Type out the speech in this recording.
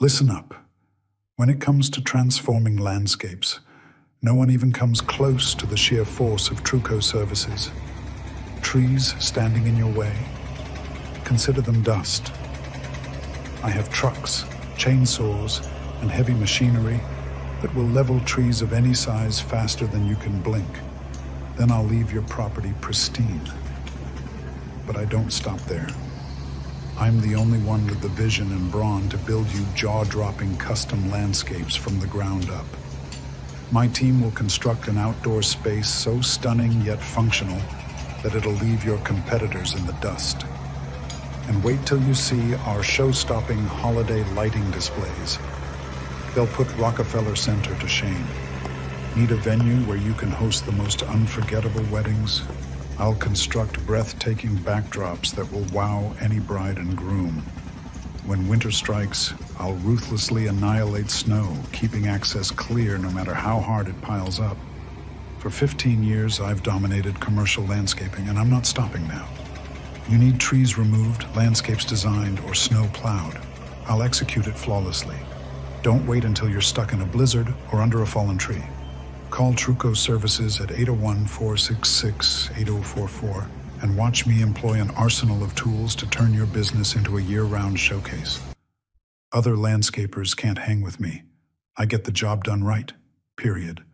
Listen up. When it comes to transforming landscapes, no one even comes close to the sheer force of Truco Services. Trees standing in your way? Consider them dust. I have trucks, chainsaws, and heavy machinery that will level trees of any size faster than you can blink. Then I'll leave your property pristine. But I don't stop there. I'm the only one with the vision and brawn to build you jaw-dropping custom landscapes from the ground up. My team will construct an outdoor space so stunning yet functional that it'll leave your competitors in the dust. And wait till you see our show-stopping holiday lighting displays. They'll put Rockefeller Center to shame. Need a venue where you can host the most unforgettable weddings? I'll construct breathtaking backdrops that will wow any bride and groom. When winter strikes, I'll ruthlessly annihilate snow, keeping access clear no matter how hard it piles up. For 15 years, I've dominated commercial landscaping, and I'm not stopping now. You need trees removed, landscapes designed, or snow plowed. I'll execute it flawlessly. Don't wait until you're stuck in a blizzard or under a fallen tree. Call Truco Services at 801-466-8044 and watch me employ an arsenal of tools to turn your business into a year-round showcase. Other landscapers can't hang with me. I get the job done right, period.